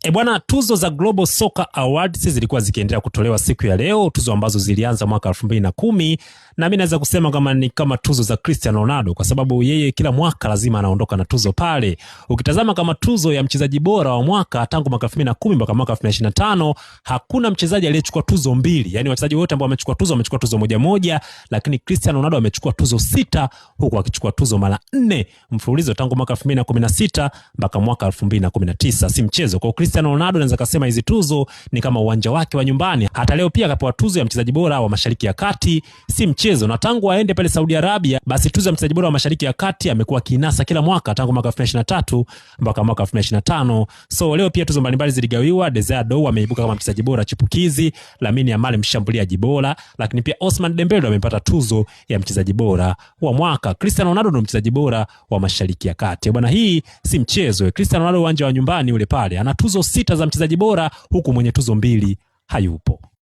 Bwana, tuzo za Global Soccer Awards zilikuwa zikiendelea kutolewa siku ya leo, tuzo ambazo zilianza mwaka 2010 na mimi naweza kusema kama ni kama tuzo za Cristiano Ronaldo kwa sababu yeye kila mwaka lazima anaondoka na tuzo pale. Ukitazama kama tuzo ya mchezaji bora wa mwaka tangu mwaka 2010 mpaka mwaka 2025 hakuna mchezaji aliyechukua tuzo mbili. Yaani wachezaji wote ambao wamechukua tuzo moja moja, lakini Cristiano Ronaldo amechukua tuzo 6 huku akichukua tuzo mara 4 mfululizo tangu mwaka 2016 mpaka mwaka 2019. Si mchezo. Kwa Cristiano Ronaldo naweza kusema hizi tuzo ni kama uwanja wake wa nyumbani. Hata leo pia akapewa tuzo ya mchezaji bora wa Mashariki ya Kati, si mchezo. Na tangu aende pale Saudi Arabia, basi tuzo ya mchezaji bora wa Mashariki ya Kati amekuwa kinasa kila mwaka tangu mwaka 2023 mpaka mwaka 2025. So leo pia tuzo mbalimbali ziligawiwa. Desire Dow ameibuka kama mchezaji bora chipukizi, Lamine Yamal mshambuliaji bora, lakini pia Ousmane Dembele amepata tuzo ya mchezaji bora wa mwaka. Cristiano Ronaldo ndo mchezaji bora wa Mashariki ya Kati. Bwana, hii si mchezo. Cristiano Ronaldo uwanja wa nyumbani ule pale ana tuzo 6 za mchezaji bora huku mwenye tuzo 2 hayupo.